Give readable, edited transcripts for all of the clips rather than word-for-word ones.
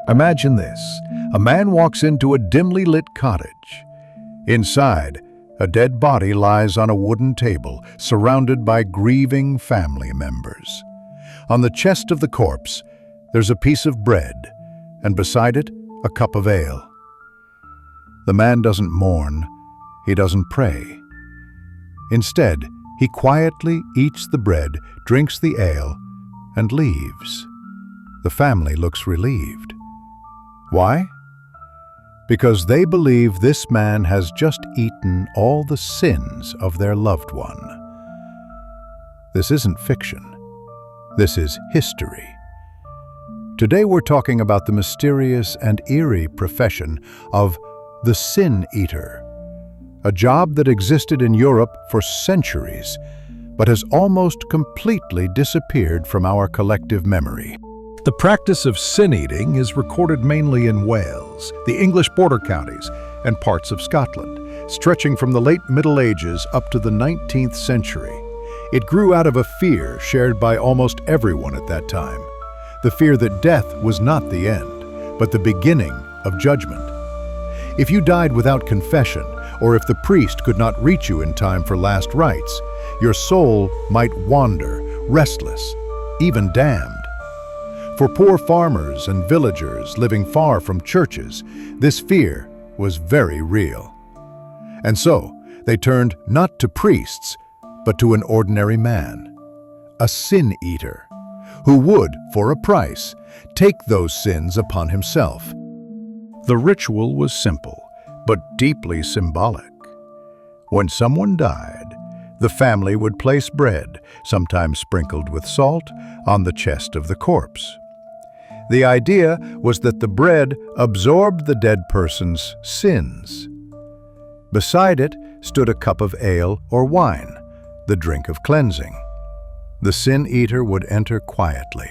Imagine this. A man walks into a dimly lit cottage. Inside, a dead body lies on a wooden table, surrounded by grieving family members. On the chest of the corpse, there's a piece of bread, and beside it, a cup of ale. The man doesn't mourn, he doesn't pray. Instead, he quietly eats the bread, drinks the ale, and leaves. The family looks relieved. Why? Because they believe this man has just eaten all the sins of their loved one. This isn't fiction. This is history. Today we're talking about the mysterious and eerie profession of the sin eater, a job that existed in Europe for centuries, but has almost completely disappeared from our collective memory. The practice of sin eating is recorded mainly in Wales, the English border counties, and parts of Scotland, stretching from the late Middle Ages up to the 19th century. It grew out of a fear shared by almost everyone at that time, the fear that death was not the end, but the beginning of judgment. If you died without confession, or if the priest could not reach you in time for last rites, your soul might wander, restless, even damned. For poor farmers and villagers living far from churches, this fear was very real. And so, they turned not to priests, but to an ordinary man, a sin eater, who would, for a price, take those sins upon himself. The ritual was simple, but deeply symbolic. When someone died, the family would place bread, sometimes sprinkled with salt, on the chest of the corpse. The idea was that the bread absorbed the dead person's sins. Beside it stood a cup of ale or wine, the drink of cleansing. The sin eater would enter quietly.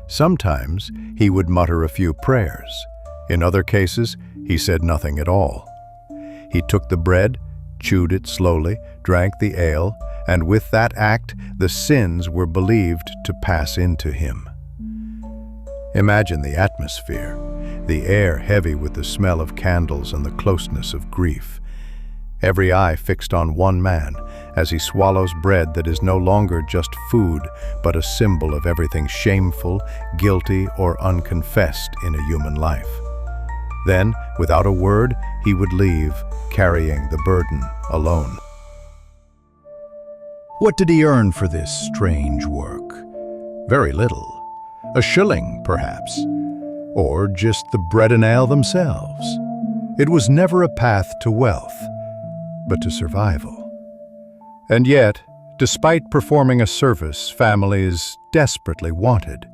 Sometimes he would mutter a few prayers. In other cases, he said nothing at all. He took the bread, chewed it slowly, drank the ale, and with that act, the sins were believed to pass into him. Imagine the atmosphere, the air heavy with the smell of candles and the closeness of grief. Every eye fixed on one man as he swallows bread that is no longer just food, but a symbol of everything shameful, guilty, or unconfessed in a human life. Then, without a word, he would leave, carrying the burden alone. What did he earn for this strange work? Very little. A shilling, perhaps. Or just the bread and ale themselves. It was never a path to wealth, but to survival. And yet, despite performing a service families desperately wanted,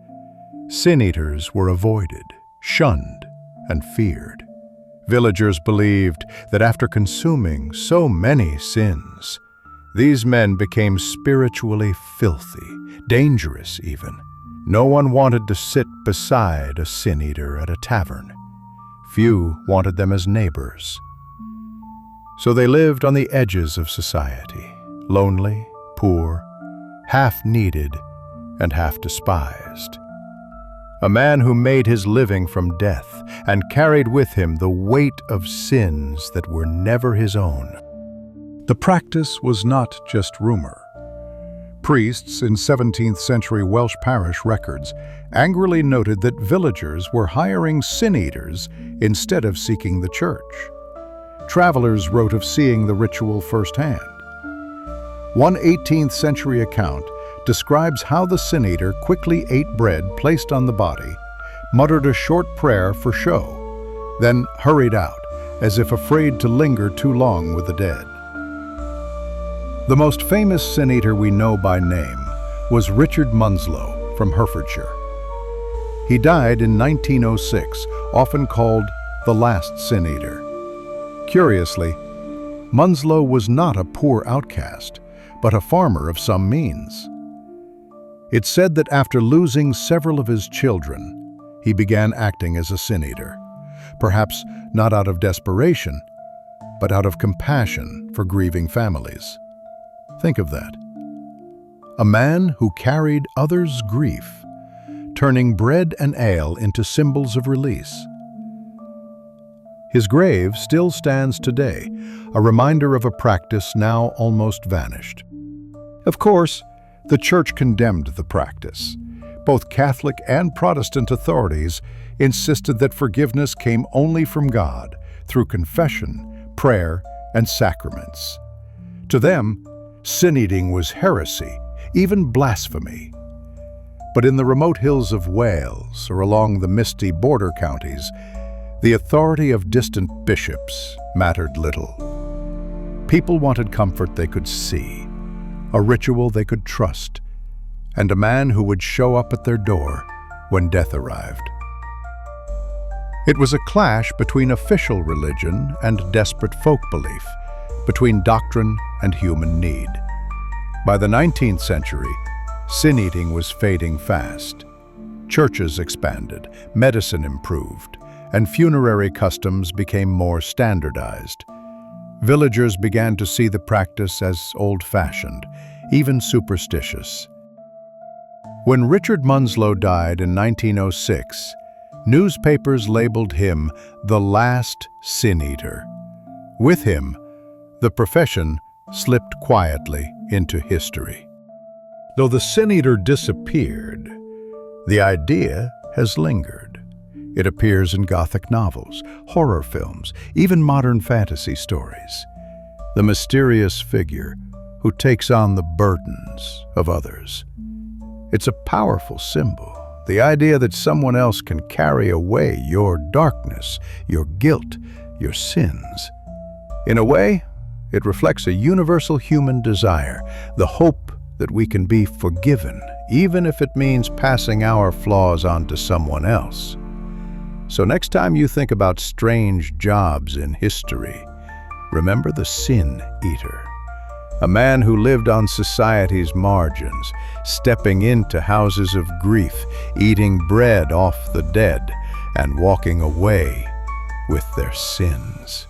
sin eaters were avoided, shunned, and feared. Villagers believed that after consuming so many sins, these men became spiritually filthy, dangerous even. No one wanted to sit beside a sin eater at a tavern. Few wanted them as neighbors. So they lived on the edges of society, lonely, poor, half needed, and half despised. A man who made his living from death and carried with him the weight of sins that were never his own. The practice was not just rumor. Priests in 17th century Welsh parish records angrily noted that villagers were hiring sin eaters instead of seeking the church. Travelers wrote of seeing the ritual firsthand. One 18th century account describes how the sin eater quickly ate bread placed on the body, muttered a short prayer for show, then hurried out as if afraid to linger too long with the dead. The most famous sin eater we know by name was Richard Munslow from Herefordshire. He died in 1906, often called the last sin eater. Curiously, Munslow was not a poor outcast, but a farmer of some means. It's said that after losing several of his children, he began acting as a sin eater, perhaps not out of desperation, but out of compassion for grieving families. Think of that. A man who carried others' grief turning bread and ale into symbols of release. His grave still stands today, a reminder of a practice now almost vanished. Of course, the Church condemned the practice. Both Catholic and Protestant authorities insisted that forgiveness came only from God through confession, prayer, and sacraments. To them, sin-eating was heresy, even blasphemy. But in the remote hills of Wales or along the misty border counties, the authority of distant bishops mattered little. People wanted comfort they could see, a ritual they could trust, and a man who would show up at their door when death arrived. It was a clash between official religion and desperate folk belief, between doctrine and human need. By the 19th century, sin-eating was fading fast. Churches expanded, medicine improved, and funerary customs became more standardized. Villagers began to see the practice as old-fashioned, even superstitious. When Richard Munslow died in 1906, newspapers labeled him the last sin-eater. With him, the profession slipped quietly into history. Though the sin-eater disappeared, the idea has lingered. It appears in Gothic novels, horror films, even modern fantasy stories. The mysterious figure who takes on the burdens of others. It's a powerful symbol, the idea that someone else can carry away your darkness, your guilt, your sins. In a way, it reflects a universal human desire, the hope that we can be forgiven, even if it means passing our flaws on to someone else. So next time you think about strange jobs in history, remember the sin-eater, a man who lived on society's margins, stepping into houses of grief, eating bread off the dead, and walking away with their sins.